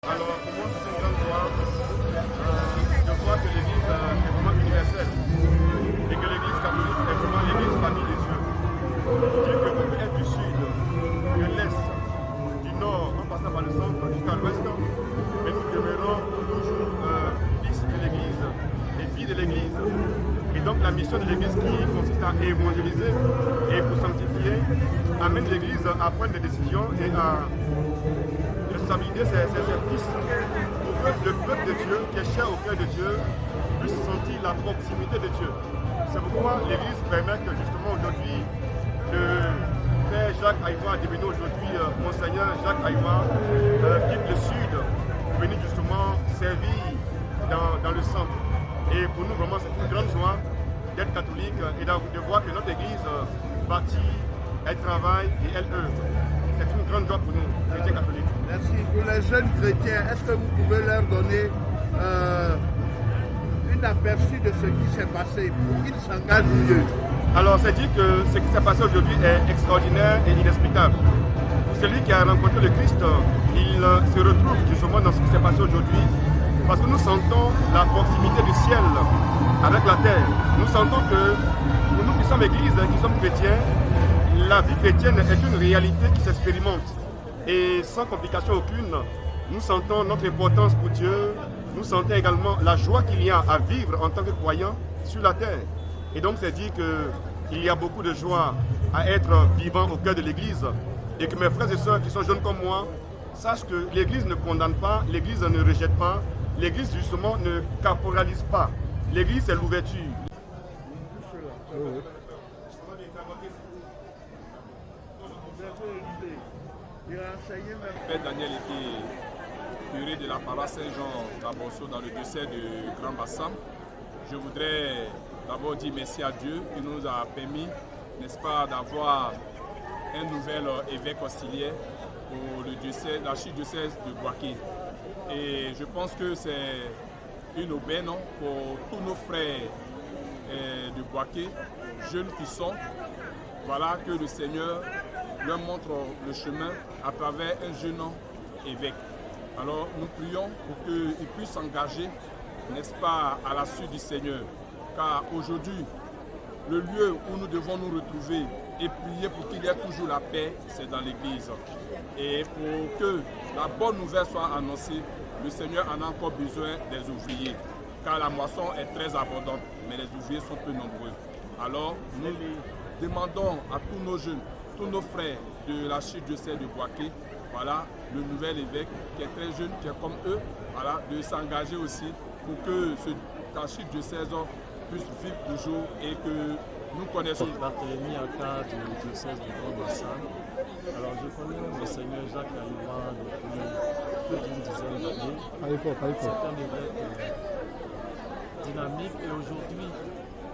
Alors pour moi c'est une grande joie de voir que l'Église est vraiment universelle et que l'Église catholique est vraiment l'Église famille des cieux. Dire que vous pouvez être du sud, de l'est, du nord, en passant par le centre jusqu'à l'ouest, mais nous demeurons toujours fils de l'Église et filles de l'Église. Et donc la mission de l'Église qui consiste à évangéliser et pour sanctifier amène l'Église à prendre des décisions et à responsabiliser ses fils pour que le peuple de Dieu, qui est cher au cœur de Dieu, puisse sentir la proximité de Dieu. C'est pourquoi l'Église permet que justement aujourd'hui, le Père Jacques Aïwa est devenu aujourd'hui Monseigneur Jacques Aïwa, quitte le sud pour venir justement servir dans le centre. Et pour nous vraiment c'est une grande joie d'être catholique et de voir que notre Église bâtit, elle travaille et elle œuvre. C'est une grande joie pour nous, chrétiens catholiques. Merci. Pour les jeunes chrétiens, est-ce que vous pouvez leur donner une aperçu de ce qui s'est passé pour qu'ils s'engagent mieux? Alors c'est dit que ce qui s'est passé aujourd'hui est extraordinaire et inexplicable. Celui qui a rencontré le Christ, il se retrouve justement dans ce qui s'est passé aujourd'hui parce que nous sentons la proximité du ciel avec la terre. Nous sentons que pour nous qui sommes églises, qui sommes chrétiens, la vie chrétienne est une réalité qui s'expérimente. Et sans complication aucune, nous sentons notre importance pour Dieu, nous sentons également la joie qu'il y a à vivre en tant que croyants sur la terre. Et donc c'est dit qu'il y a beaucoup de joie à être vivant au cœur de l'Église et que mes frères et sœurs qui sont jeunes comme moi sachent que l'Église ne condamne pas, l'Église ne rejette pas, l'Église justement ne caporalise pas. L'Église c'est l'ouverture. Père Daniel était curé de la paroisse Saint-Jean d'Abosso dans le diocèse de Grand Bassam. Je voudrais d'abord dire merci à Dieu qui nous a permis, n'est-ce pas, d'avoir un nouvel évêque auxiliaire pour le diocèse, l'archidiocèse de Bouaké. Et je pense que c'est une aubaine pour tous nos frères de Bouaké, jeunes qui sont. Voilà que le Seigneur leur montre le chemin à travers un jeune évêque. Alors nous prions pour qu'il puisse s'engager, n'est-ce pas, à la suite du Seigneur. Car aujourd'hui, le lieu où nous devons nous retrouver et prier pour qu'il y ait toujours la paix, c'est dans l'Église. Et pour que la bonne nouvelle soit annoncée, le Seigneur en a encore besoin des ouvriers. Car la moisson est très abondante, mais les ouvriers sont peu nombreux. Alors nous demandons à tous nos jeunes, tous nos frères de l'archidiocèse de Bouaké, voilà, le nouvel évêque qui est très jeune, qui est comme eux, voilà, de s'engager aussi pour que cet archidiocèse puisse vivre toujours et que nous connaissons. Barthélemy Aka du diocèse de Grand Bassam. Alors je connais le Seigneur Jacques Aïwa depuis plus d'une dizaine d'années. C'est un évêque dynamique et aujourd'hui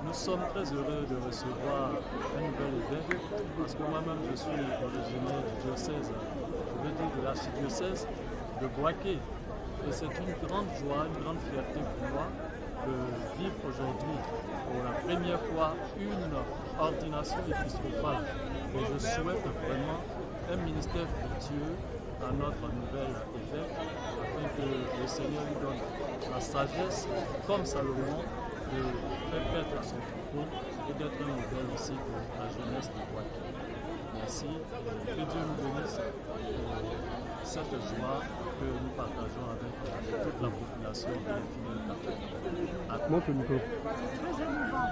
nous sommes très heureux de recevoir un nouvel évêque parce que moi-même je suis originaire du diocèse, je veux dire de l'archidiocèse de Bouaké. Et c'est une grande joie, une grande fierté pour moi de vivre aujourd'hui pour la première fois une ordination épiscopale. Et je souhaite vraiment un ministère fructueux à notre nouvel évêque afin que le Seigneur lui donne la sagesse, comme Salomon, de faire paître son troupeau et d'être un modèle aussi pour la jeunesse de Bouaké. Merci et que Dieu nous bénisse pour cette joie que nous partageons avec toute la population de l'Infini catholique. Montre le micro. C'est très émouvant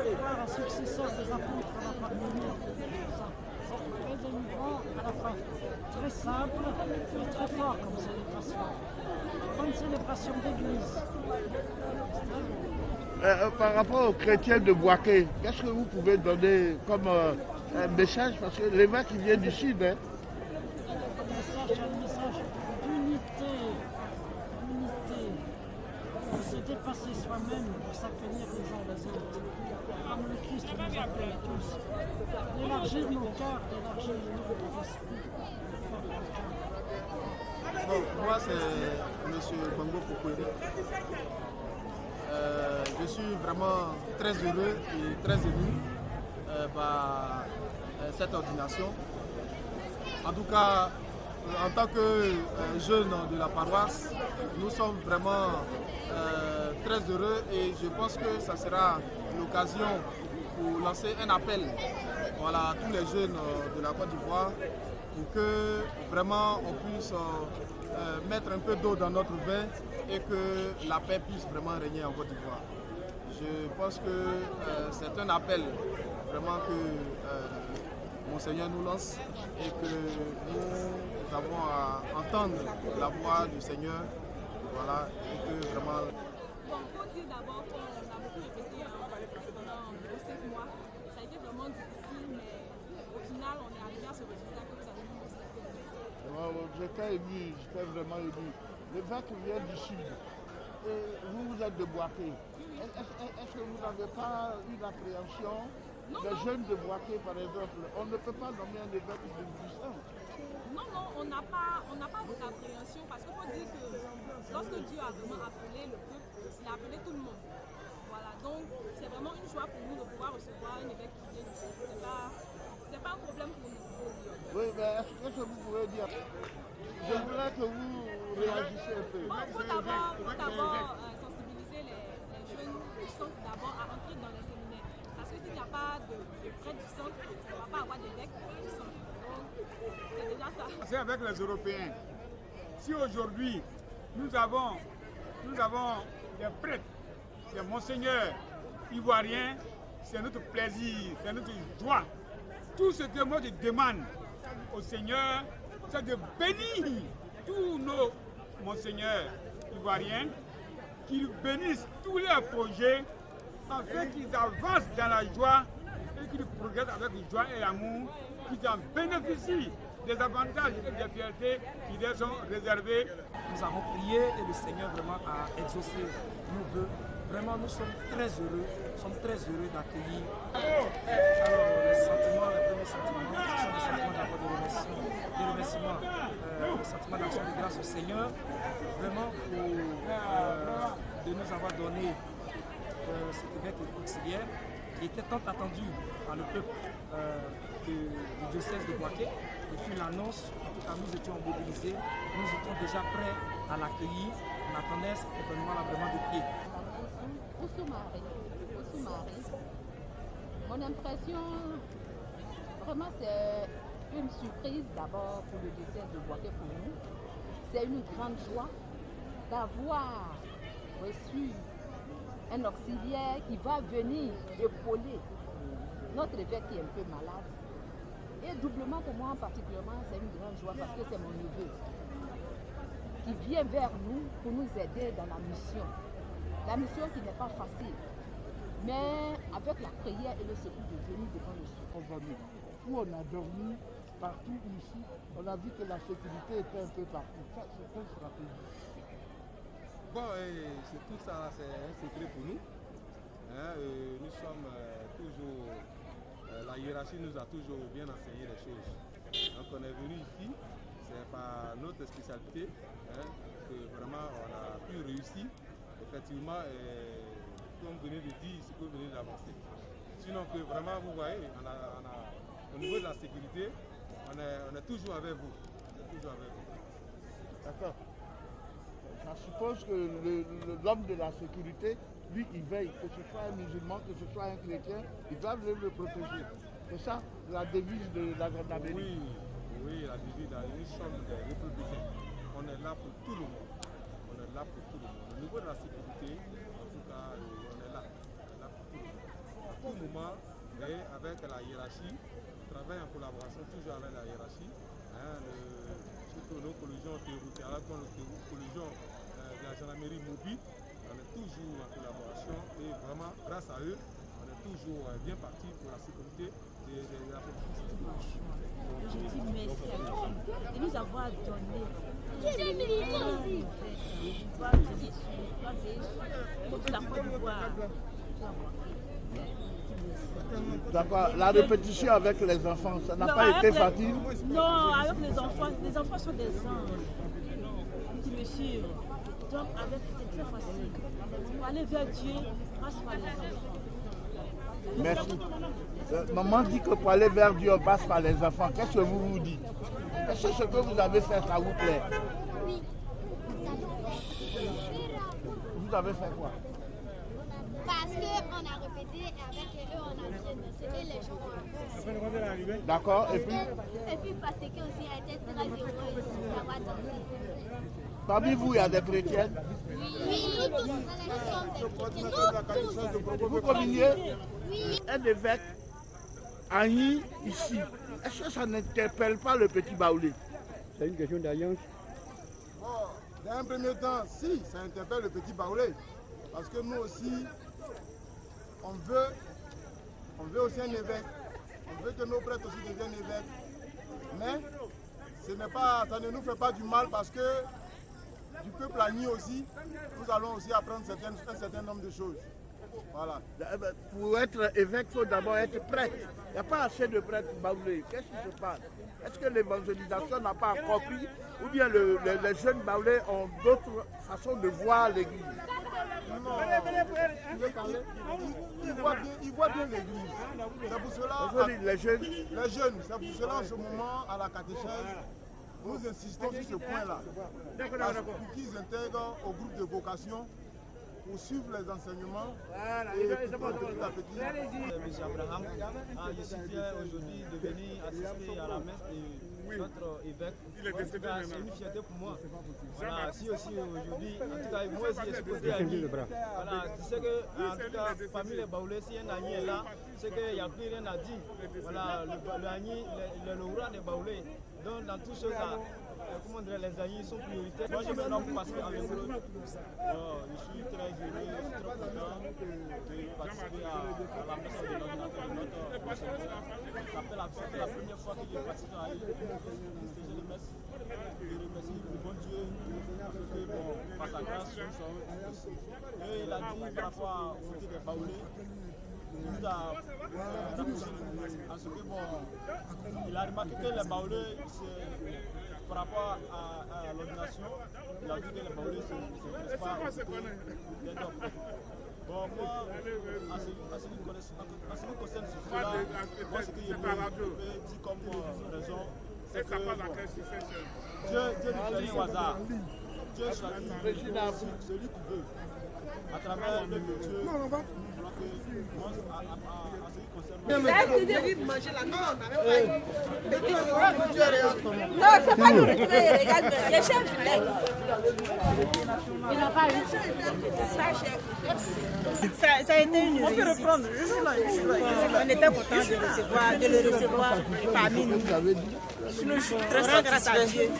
de voir un successeur des apôtres à la parmi nous. C'est très émouvant, à la fois très simple et très fort comme célébration. Bonne célébration d'église. Par rapport aux chrétiens de Bouaké, qu'est-ce que vous pouvez donner comme un message? Parce que l'évêque qui vient du sud, hein? Un message d'unité, de se dépasser soi-même pour s'accueillir les uns les autres. Comme le Christ nous appelle à tous, d'élargir nos cœurs, d'élargir nos esprits. Bon, moi c'est M. Bongo Pokweri. Je suis vraiment très heureux et très ému par cette ordination. En tout cas, en tant que jeunes de la paroisse, nous sommes vraiment très heureux et je pense que ça sera l'occasion pour lancer un appel à tous les jeunes de la Côte d'Ivoire pour que vraiment on puisse mettre un peu d'eau dans notre vin et que la paix puisse vraiment régner en Côte d'Ivoire. Je pense que c'est un appel vraiment que Monseigneur nous lance et que nous avons à entendre la voix du Seigneur. Voilà, et que vraiment... Bon, il faut dire d'abord qu'on a beaucoup répété pendant 5 mois. Ça a été vraiment difficile, mais au final, on est arrivé à ce résultat que vous avez vu aussi. J'étais ému, j'étais vraiment ému. Le vin qui vient du sud, vous êtes de Boaké. Est-ce que vous n'avez pas eu l'appréhension des jeunes de Boaké, par exemple? On ne peut pas nommer un évêque de Buisson. Non, on n'a pas cette appréhension parce qu'il faut dire que lorsque Dieu a vraiment appelé le peuple, il a appelé tout le monde. Voilà, donc c'est vraiment une joie pour nous de pouvoir recevoir un évêque qui vient d'ici. C'est pas un problème pour nous. Oui, mais est-ce que vous pouvez dire? Je voudrais que vous réagissiez un peu. Il faut d'abord sensibiliser les jeunes du centre d'abord à entrer dans les séminaires. Parce que s'il n'y a pas de prêtre du centre, on ne va pas avoir d'évêque du centre. C'est déjà ça. C'est avec les Européens. Si aujourd'hui nous avons des prêtres, des monseigneurs ivoiriens, c'est notre plaisir, c'est notre joie. Tout ce que moi je demande au Seigneur, c'est de bénir tous nos monseigneurs ivoiriens, qu'ils bénissent tous leurs projets, afin qu'ils avancent dans la joie et qu'ils progressent avec joie et amour, qu'ils en bénéficient des avantages et des fiertés qui leur sont réservés. Nous avons prié et le Seigneur vraiment a exaucé nos vœux. Vraiment, nous sommes très heureux d'accueillir. Alors, les sentiments, les premiers sentiments, ce sont des sentiments d'abord de remerciement, des sentiments d'action de grâce au Seigneur, vraiment de nous avoir donné cet évêque auxiliaire qui était tant attendu par le peuple du diocèse de Boaké. Et puis l'annonce, en tout cas nous étions mobilisés, nous étions déjà prêts à l'accueillir. On attendait cet événement-là vraiment de pied. Oussoumari. Mon impression, vraiment c'est une surprise d'abord pour le diocèse de Boaké pour nous. C'est une grande joie d'avoir reçu un auxiliaire qui va venir épauler notre évêque qui est un peu malade. Et doublement pour moi particulièrement, c'est une grande joie parce que c'est mon neveu qui vient vers nous pour nous aider dans la mission. La mission qui n'est pas facile, mais avec la prière et le secours de Dieu, nous devons le suivre. Où on a dormi partout ici, on a vu que la sécurité était un peu partout. Ça, c'est quelle stratégie? Bon, tout ça, c'est un secret pour nous. Nous sommes toujours... la hiérarchie nous a toujours bien enseigné les choses. Donc on est venu ici, c'est par notre spécialité que vraiment on a pu réussir. Effectivement, comme vous venez de dire, c'est que vous venez d'avancer. Sinon que vraiment, vous voyez, au niveau de la sécurité, on est toujours avec vous. D'accord. Ça suppose que l'homme de la sécurité, lui, il veille, que ce soit un musulman, que ce soit un chrétien, il doit venir le protéger. C'est ça la devise de la Grande Amérique. Oui, la devise, nous sommes des républicains. On est là pour tout le monde. Au niveau de la sécurité, en tout cas, on est là pour tout le monde. À tout moment, et avec la hiérarchie, on travaille en collaboration toujours avec la hiérarchie. Surtout nos collisions territoriales, nos collisions de la gendarmerie mobile, on est toujours en collaboration et vraiment, grâce à eux, on est toujours bien parti pour la sécurité de la population. Je dis merci à Dieu de nous avoir donné toute la Côte d'Ivoire. D'accord, la répétition avec les enfants, ça n'a pas été facile? Non, avec les enfants sont des anges qui me suivent. Donc avec c'est très facile. Pour aller vers Dieu, passe par les enfants. Merci. Maman dit que pour aller vers Dieu, on passe par les enfants. Qu'est-ce que vous dites? Est-ce que ce que vous avez fait, ça vous plaît? Oui. Vous avez fait quoi? Parce qu'on a répété et avec eux, on a bien dansé et les gens ont apprécié. D'accord, et puis? Et puis parce que aussi a été très heureuse d'avoir dansé. Parmi vous, il y a des chrétiennes? Oui, nous tous, nous sommes des chrétiens. Nous tous. Vous communiez? Oui. Un évêque a mis ici. Est-ce que ça n'interpelle pas le petit Baoulé? C'est une question d'alliance. Dans un premier temps, si, ça interpelle le petit Baoulé. Parce que nous aussi, on veut aussi un évêque. On veut que nos prêtres aussi deviennent évêques. Mais ça ne nous fait pas du mal parce que du peuple Agni aussi, nous allons aussi apprendre un certain nombre de choses. Voilà. Pour être évêque, il faut d'abord être prêtre. Il n'y a pas assez de prêtres Baoulés. Qu'est-ce qui se passe? Est-ce que l'évangélisation n'a pas encore pris? Ou bien les jeunes Baoulés ont d'autres façons de voir l'église? Non, ils voient bien l'église. C'est pour cela, les jeunes, c'est pour cela en ce moment à la catéchèse, nous insistons sur ce point-là. Pour qu'ils intègrent au groupe de vocation, pour suivre les enseignements et petit à petit. Monsieur Abraham, je suis fier aujourd'hui de venir assister à la messe de notre évêque. C'est une fierté pour moi. Voilà, si aussi aujourd'hui, en tout cas moi aussi je suis côté Agni. Voilà, tu sais que en tout cas parmi les Baoulés, si un Agni est là, c'est qu'il n'y a plus rien à dire. Voilà, le Agni, le roi des Baoulés. Donc dans toutes choses là, comment dire, les Agnis sont prioritaires. Moi je me nomme parce qu'avec eux, je suis très heureux, je suis très content de participer à la messe de l'ordinateur de notre monseigneur. Ça fait la première fois que je participe à une messe. Je remercie le bon Dieu que par sa grâce, nous sommes ici. Et il a dit par rapport au côté des Baoulés, il nous a rapproché en ce que il a remarqué que les Baoulés, par rapport à l'ordination, il a dit que les Baoulés ne se connaissent pas. Bon, moi, en ce qui concerne cela, moi ce que je peux dire comme raison, c'est que Dieu ne fait rien au hasard. Dieu choisit celui qui veut. À travers le Dieu, Non, c'est pas nous retrouver, regarde, les chefs, il n'a pas eu ça a été une réussite. On peut reprendre, on était content de le recevoir parmi nous. Sinon, je suis très satisfait de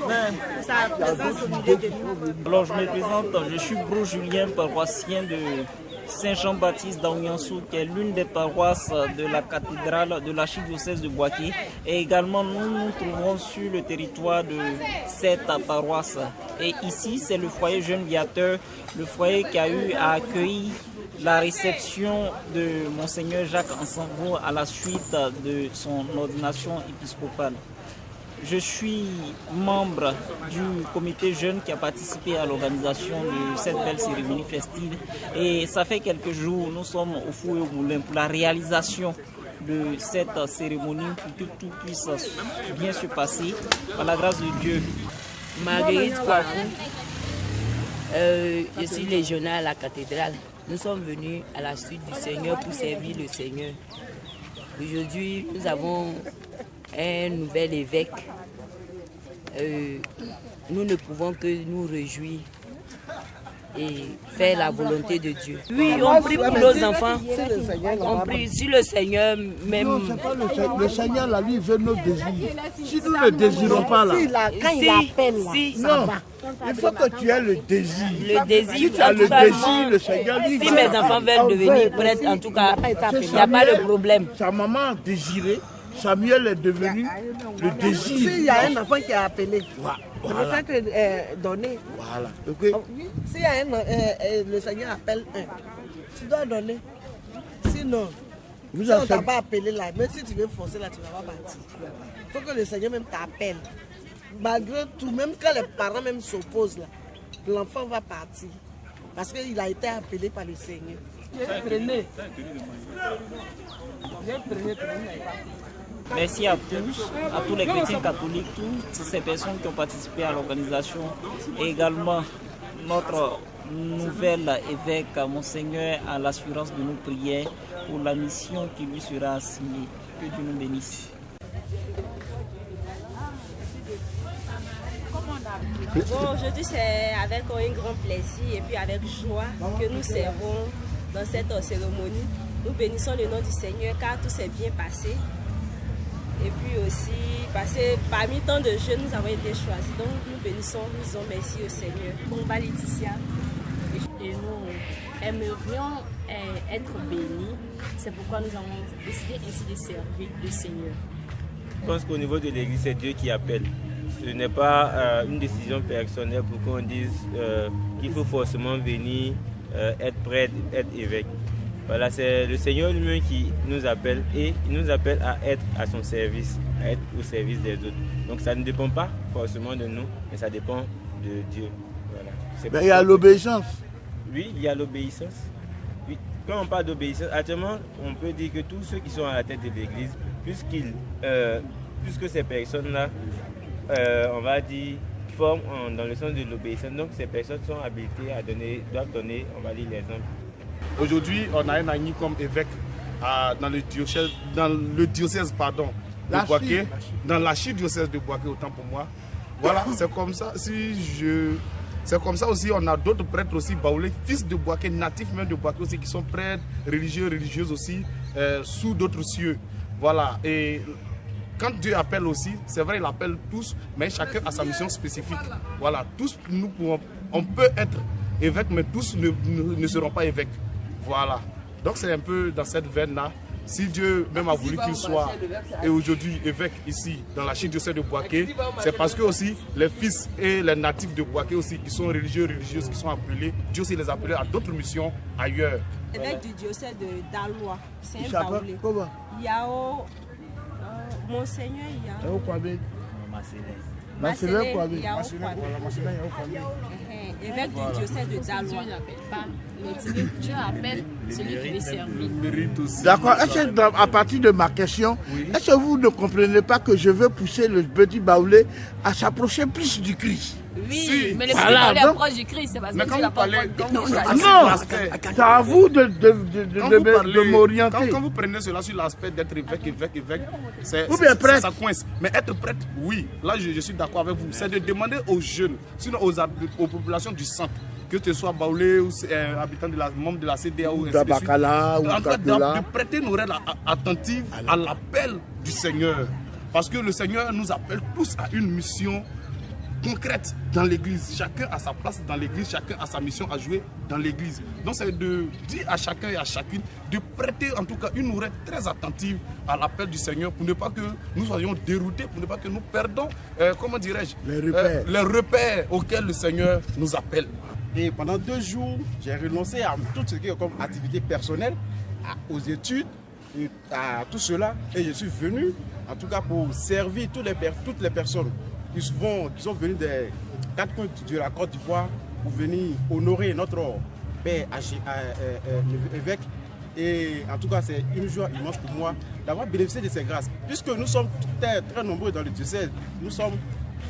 sa présence au milieu de nous. Alors je me présente, je suis Bro Julien, paroissien de Saint-Jean-Baptiste d'Aouniansou, qui est l'une des paroisses de la cathédrale de l'archidiocèse de Boaké. Et également, nous nous trouvons sur le territoire de cette paroisse. Et ici, c'est le foyer Jeune Viateur, le foyer qui a eu à accueillir la réception de Monseigneur Jacques Ansango à la suite de son ordination épiscopale. Je suis membre du comité jeune qui a participé à l'organisation de cette belle cérémonie festive. Et ça fait quelques jours, nous sommes au four et au moulin pour la réalisation de cette cérémonie, pour que tout puisse bien se passer par la grâce de Dieu. Marguerite Kouafou, je suis légionnaire à la cathédrale. Nous sommes venus à la suite du Seigneur pour servir le Seigneur. Aujourd'hui, nous avons un nouvel évêque. Nous ne pouvons que nous réjouir et faire la volonté de Dieu. Oui, on prie pour nos enfants. On prie si le Seigneur même. Non, c'est pas le Seigneur, là, lui, veut nos désirs. Si nous ne désirons pas, là. Quand il appelle, là, non. Il faut que tu aies le désir. Le désir. Si tu as le désir, le Seigneur lui. Si mes enfants veulent devenir prêtres, en tout cas, il n'y a pas de problème. Sa maman a désiré. Samuel est devenu le désir. S'il y a un enfant qui a appelé, c'est le fait que donner. Voilà. Okay. S'il y a le Seigneur appelle un, tu dois donner. Sinon, si on ne t'a pas appelé là, même si tu veux forcer là, tu ne vas pas partir. Il faut que le Seigneur même t'appelle. Malgré tout, même quand les parents même s'opposent là, l'enfant va partir. Parce qu'il a été appelé par le Seigneur. Merci à tous les chrétiens catholiques, toutes ces personnes qui ont participé à l'organisation et également notre nouvel évêque, Monseigneur, à l'assurance de nos prières pour la mission qui lui sera assignée. Que Dieu nous bénisse. Bon, aujourd'hui c'est avec un grand plaisir et puis avec joie que nous servons dans cette cérémonie. Nous bénissons le nom du Seigneur car tout s'est bien passé. Et puis aussi, parce que parmi tant de jeunes, nous avons été choisis. Donc nous bénissons, nous disons merci au Seigneur. Combat Laetitia. Et nous aimerions être bénis. C'est pourquoi nous avons décidé ainsi de servir le Seigneur. Je pense qu'au niveau de l'Église, c'est Dieu qui appelle. Ce n'est pas une décision personnelle pour qu'on dise qu'il faut forcément venir, être prêtre, être évêque. Voilà, c'est le Seigneur lui-même qui nous appelle et il nous appelle à être à son service, à être au service des autres. Donc ça ne dépend pas forcément de nous, mais ça dépend de Dieu. Voilà. Mais il y a l'obéissance. Oui, il y a l'obéissance. Oui. Quand on parle d'obéissance, actuellement, on peut dire que tous ceux qui sont à la tête de l'Église, puisque ces personnes-là, on va dire, forment dans le sens de l'obéissance, donc ces personnes sont habilitées à doivent donner, on va dire, l'exemple. Aujourd'hui, on a un ami comme évêque dans le diocèse de Boaké, dans l'archidiocèse de Boaké, autant pour moi. Voilà, c'est comme ça. C'est comme ça aussi, on a d'autres prêtres aussi, baoulés, fils de Boaké, natifs même de Boaké aussi, qui sont prêtres, religieux, religieuses aussi, sous d'autres cieux. Voilà, et quand Dieu appelle aussi, c'est vrai, il appelle tous, mais chacun a sa mission spécifique. Voilà, tous, on peut être évêque, mais tous ne seront pas évêques. Voilà, donc c'est un peu dans cette veine-là. Si Dieu même a voulu qu'il soit et aujourd'hui évêque ici dans l'archidiocèse de Boaké, c'est parce que aussi les fils et les natifs de Boaké aussi qui sont religieux, religieuses, qui sont appelés, Dieu aussi les a appelés à d'autres missions ailleurs. Évêque du diocèse de Dalois, c'est un baoulé. Il y a Monseigneur, il y a Marcelin Kwame. Évêque du diocèse de Dalois. Dieu appelle celui qui veut servir. D'accord. À partir de ma question, est-ce que vous ne comprenez pas que je veux pousser le petit baoulé à s'approcher plus du Christ? Oui, mais le petit baoulé approche du Christ, c'est parce que tu l'as pas encore. Non, c'est à vous de m'orienter. Quand vous prenez cela sur l'aspect d'être évêque, ça coince. Mais être prêtre, oui, là je suis d'accord avec vous. C'est de demander aux jeunes, sinon aux populations du centre, que ce soit baoulé ou habitant membre de la CDA ou ainsi de suite, de prêter une oreille attentive à l'appel du Seigneur. Parce que le Seigneur nous appelle tous à une mission concrète dans l'église. Chacun a sa place dans l'église, chacun a sa mission à jouer dans l'église. Donc c'est de dire à chacun et à chacune de prêter en tout cas une oreille très attentive à l'appel du Seigneur pour ne pas que nous soyons déroutés, pour ne pas que nous perdons, comment dirais-je, les repères auxquels le Seigneur nous appelle. Et pendant 2 jours, j'ai renoncé à tout ce qui est comme activité personnelle, aux études, et à tout cela. Et je suis venu, en tout cas, pour servir toutes les personnes qui sont venues des 4 coins de la Côte d'Ivoire pour venir honorer notre père évêque. Et en tout cas, c'est une joie immense pour moi d'avoir bénéficié de ces grâces. Puisque nous sommes très nombreux dans le diocèse,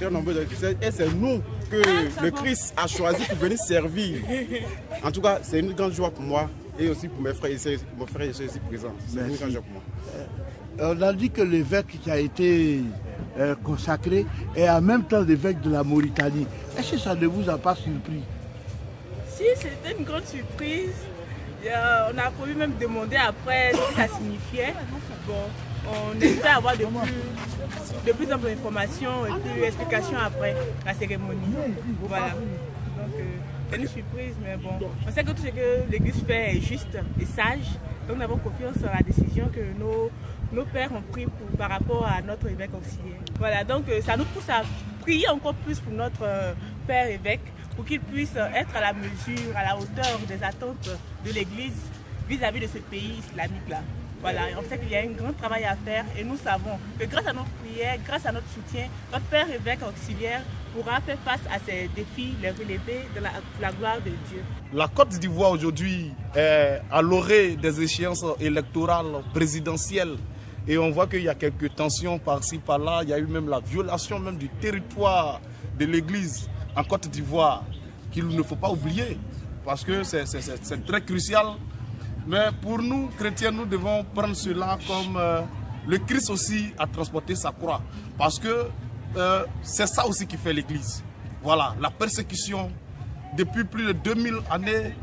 et c'est nous que le Christ a choisi pour venir servir. En tout cas, c'est une grande joie pour moi et aussi pour mes frères et sœurs ici présents. C'est une grande joie pour moi. On a dit que l'évêque qui a été consacré est en même temps l'évêque de la Mauritanie. Est-ce que ça ne vous a pas surpris? Si, c'était une grande surprise. On a voulu même demander après ce que ça signifiait. Bon, on espère avoir de plus amples informations et plus d'explications après la cérémonie. Voilà. Donc, c'est une surprise, mais bon. On sait que tout ce que l'Église fait est juste et sage. Donc, nous avons confiance en la décision que nos pères ont prise par rapport à notre évêque auxiliaire. Voilà, donc ça nous pousse à prier encore plus pour notre père évêque, pour qu'il puisse être à la mesure, à la hauteur des attentes de l'Église vis-à-vis de ce pays islamique-là. Voilà, on sait qu'il y a un grand travail à faire et nous savons que grâce à nos prières, grâce à notre soutien, notre père évêque auxiliaire pourra faire face à ces défis, les relever de la gloire de Dieu. La Côte d'Ivoire aujourd'hui est à l'orée des échéances électorales présidentielles Et on voit qu'il y a quelques tensions par-ci, par-là. Il y a eu même la violation même du territoire de l'église en Côte d'Ivoire, qu'il ne faut pas oublier, parce que c'est très crucial. Mais pour nous, chrétiens, nous devons prendre cela comme le Christ aussi a transporté sa croix. Parce que c'est ça aussi qui fait l'église. Voilà, la persécution. Depuis plus de 2000 années,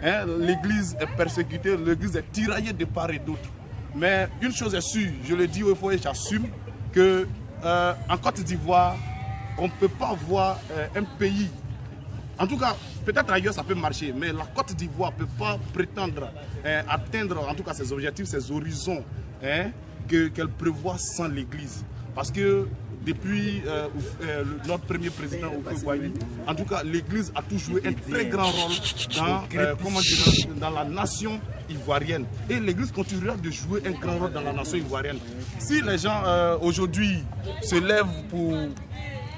hein, l'église est persécutée, l'église est tiraillée de part et d'autre. Mais une chose est sûre, je le dis au fois et j'assume, qu'en Côte d'Ivoire, on ne peut pas voir un pays, en tout cas, peut-être ailleurs ça peut marcher, mais la Côte d'Ivoire ne peut pas prétendre atteindre en tout cas ses objectifs, ses horizons hein, qu'elle prévoit sans l'église. Parce que depuis notre premier président, en tout cas, l'église a toujours joué un très grand rôle dans la nation ivoirienne. Et l'église continuera de jouer un grand rôle dans la nation ivoirienne. Si les gens aujourd'hui se lèvent pour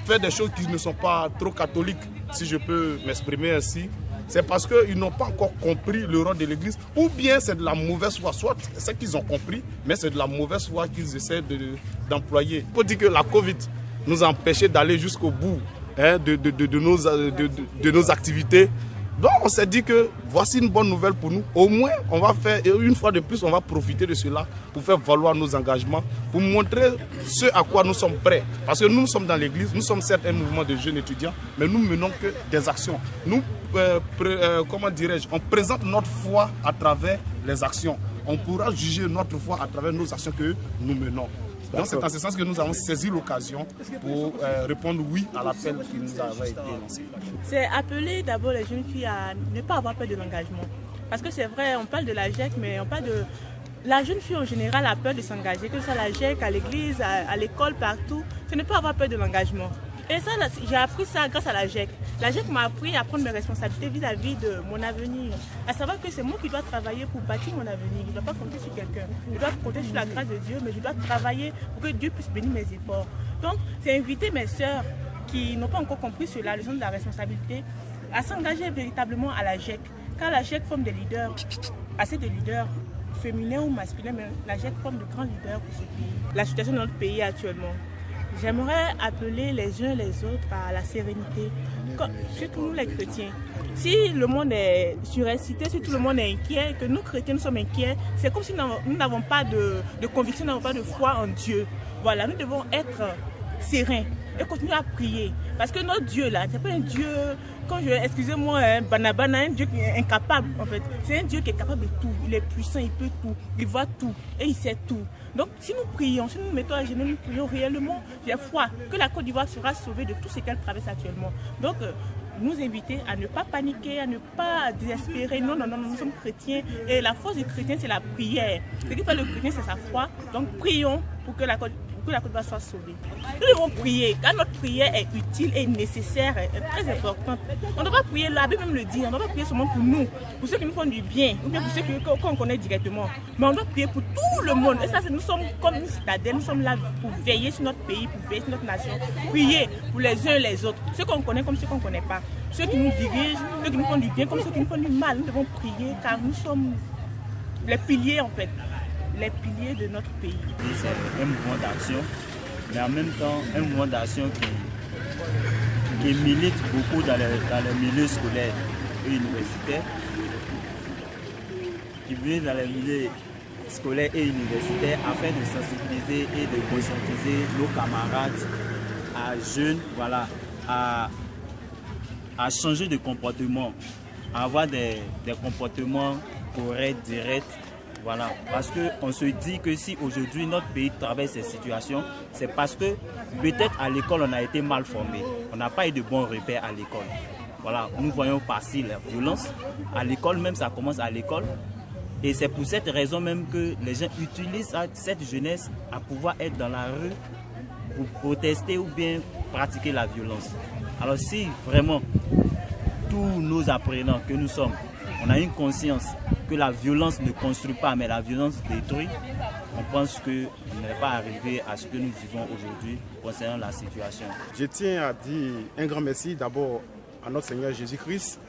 faire des choses qui ne sont pas trop catholiques, si je peux m'exprimer ainsi, c'est parce qu'ils n'ont pas encore compris le rôle de l'église, ou bien c'est de la mauvaise foi, soit c'est qu'ils ont compris, mais c'est de la mauvaise foi qu'ils essaient d'employer. Il faut dire que la Covid nous a empêchés d'aller jusqu'au bout hein, de nos activités. Donc on s'est dit que voici une bonne nouvelle pour nous. Au moins, on va faire, une fois de plus, on va profiter de cela pour faire valoir nos engagements, pour montrer ce à quoi nous sommes prêts. Parce que nous sommes dans l'église, nous sommes certes un mouvement de jeunes étudiants, mais nous menons que des actions. Nous, comment dirais-je, on présente notre foi à travers les actions. On pourra juger notre foi à travers nos actions que nous menons. Donc c'est en ce sens que nous avons saisi l'occasion pour répondre oui à l'appel qui nous avait été lancé. C'est appeler d'abord les jeunes filles à ne pas avoir peur de l'engagement. Parce que c'est vrai, on parle de la GEC, mais on parle de... La jeune fille en général a peur de s'engager, que ce soit à la GEC, à l'église, à l'école, partout. Ce n'est pas avoir peur de l'engagement. Et ça, j'ai appris ça grâce à la GEC. La GEC m'a appris à prendre mes responsabilités vis-à-vis de mon avenir. À savoir que c'est moi qui dois travailler pour bâtir mon avenir. Je ne dois pas compter sur quelqu'un. Je dois compter sur la grâce de Dieu, mais je dois travailler pour que Dieu puisse bénir mes efforts. Donc, c'est inviter mes sœurs qui n'ont pas encore compris cela, le sens de la responsabilité, à s'engager véritablement à la GEC. Car la GEC forme des leaders, assez de leaders, féminins ou masculins, mais la GEC forme de grands leaders pour ce pays. La situation de notre pays actuellement. J'aimerais appeler les uns et les autres à la sérénité, surtout nous les chrétiens. Si le monde est surexcité, si tout le monde est inquiet, que nous chrétiens nous sommes inquiets, c'est comme si nous n'avons pas de conviction, nous n'avons pas de foi en Dieu. Voilà, nous devons être sereins et continuer à prier. Parce que notre Dieu là, c'est pas un Dieu, excusez-moi, banabana, un Dieu qui est incapable en fait. C'est un Dieu qui est capable de tout, il est puissant, il peut tout, il voit tout et il sait tout. Donc si nous prions, si nous nous mettons à genoux, nous prions réellement, j'ai foi que la Côte d'Ivoire sera sauvée de tout ce qu'elle traverse actuellement. Donc nous inviter à ne pas paniquer, à ne pas désespérer. Non, nous sommes chrétiens et la force du chrétien c'est la prière. Ce qui fait le chrétien c'est sa foi. Donc prions pour que la Côte d'Ivoire soit sauvée. Nous devons prier, car notre prière est utile et nécessaire, est très importante. On ne doit pas prier, la Bible même le dit, on ne doit pas prier seulement pour nous, pour ceux qui nous font du bien, ou bien pour ceux qu'on connaît directement. Mais on doit prier pour tout le monde. Et ça, nous sommes comme une citadelle, nous sommes là pour veiller sur notre pays, pour veiller sur notre nation. Prier pour les uns et les autres, ceux qu'on connaît comme ceux qu'on ne connaît pas. Ceux qui nous dirigent, ceux qui nous font du bien comme ceux qui nous font du mal. Nous devons prier, car nous sommes les piliers en fait. Les piliers de notre pays. C'est un mouvement d'action, mais en même temps un mouvement d'action qui milite beaucoup dans les milieux scolaires et universitaires, qui milite dans les milieux scolaires et universitaires afin de sensibiliser et de conscientiser nos camarades à jeunes, voilà, à changer de comportement, à avoir des comportements corrects, directs. Voilà, parce qu'on se dit que si aujourd'hui notre pays traverse ces situations, c'est parce que peut-être à l'école on a été mal formé, on n'a pas eu de bons repères à l'école. Voilà, nous voyons passer la violence, à l'école même ça commence à l'école. Et c'est pour cette raison même que les gens utilisent cette jeunesse à pouvoir être dans la rue pour protester ou bien pratiquer la violence. Alors si vraiment tous nos apprenants que nous sommes, on a une conscience que la violence ne construit pas, mais la violence détruit, on pense qu'on n'est pas arrivé à ce que nous vivons aujourd'hui concernant la situation. Je tiens à dire un grand merci d'abord à notre Seigneur Jésus-Christ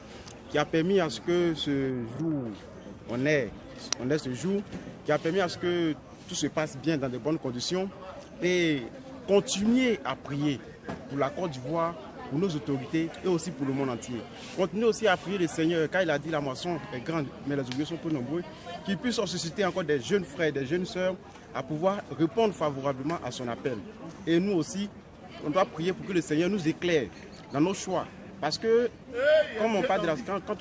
qui a permis à ce que ce jour, on est ce jour, qui a permis à ce que tout se passe bien dans de bonnes conditions et continuer à prier pour la Côte d'Ivoire, pour nos autorités et aussi pour le monde entier. Continuez aussi à prier le Seigneur, car il a dit la moisson est grande, mais les ouvriers sont peu nombreux, qu'il puisse susciter encore des jeunes frères, des jeunes sœurs à pouvoir répondre favorablement à son appel. Et nous aussi, on doit prier pour que le Seigneur nous éclaire dans nos choix. Parce que quand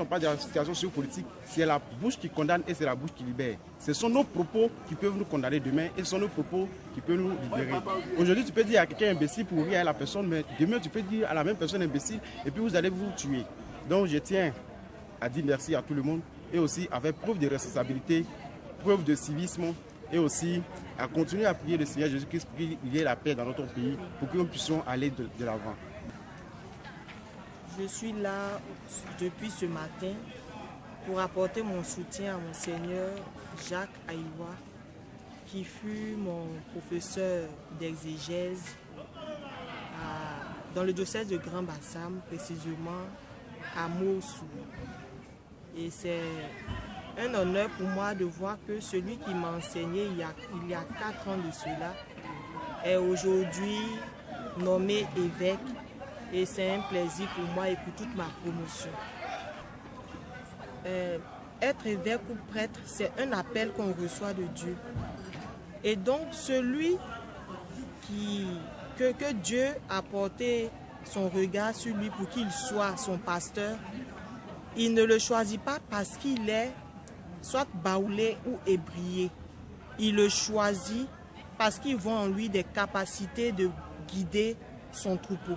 on parle de la situation géopolitique, c'est la bouche qui condamne et c'est la bouche qui libère. Ce sont nos propos qui peuvent nous condamner demain et ce sont nos propos qui peuvent nous libérer. Aujourd'hui, tu peux dire à quelqu'un imbécile pour rire à la personne, mais demain, tu peux dire à la même personne imbécile et puis vous allez vous tuer. Donc, je tiens à dire merci à tout le monde et aussi avec preuve de responsabilité, preuve de civisme et aussi à continuer à prier le Seigneur Jésus-Christ pour qu'il y ait la paix dans notre pays, pour que nous puissions aller de l'avant. Je suis là depuis ce matin pour apporter mon soutien à Monseigneur Jacques Aïwa, qui fut mon professeur d'exégèse dans le diocèse de Grand Bassam, précisément à Mossou. Et c'est un honneur pour moi de voir que celui qui m'a enseigné il y a 4 ans de cela est aujourd'hui nommé évêque. Et c'est un plaisir pour moi et pour toute ma promotion. Être évêque ou prêtre, c'est un appel qu'on reçoit de Dieu. Et donc celui que Dieu a porté son regard sur lui pour qu'il soit son pasteur, il ne le choisit pas parce qu'il est soit baoulé ou ébrié. Il le choisit parce qu'il voit en lui des capacités de guider son troupeau.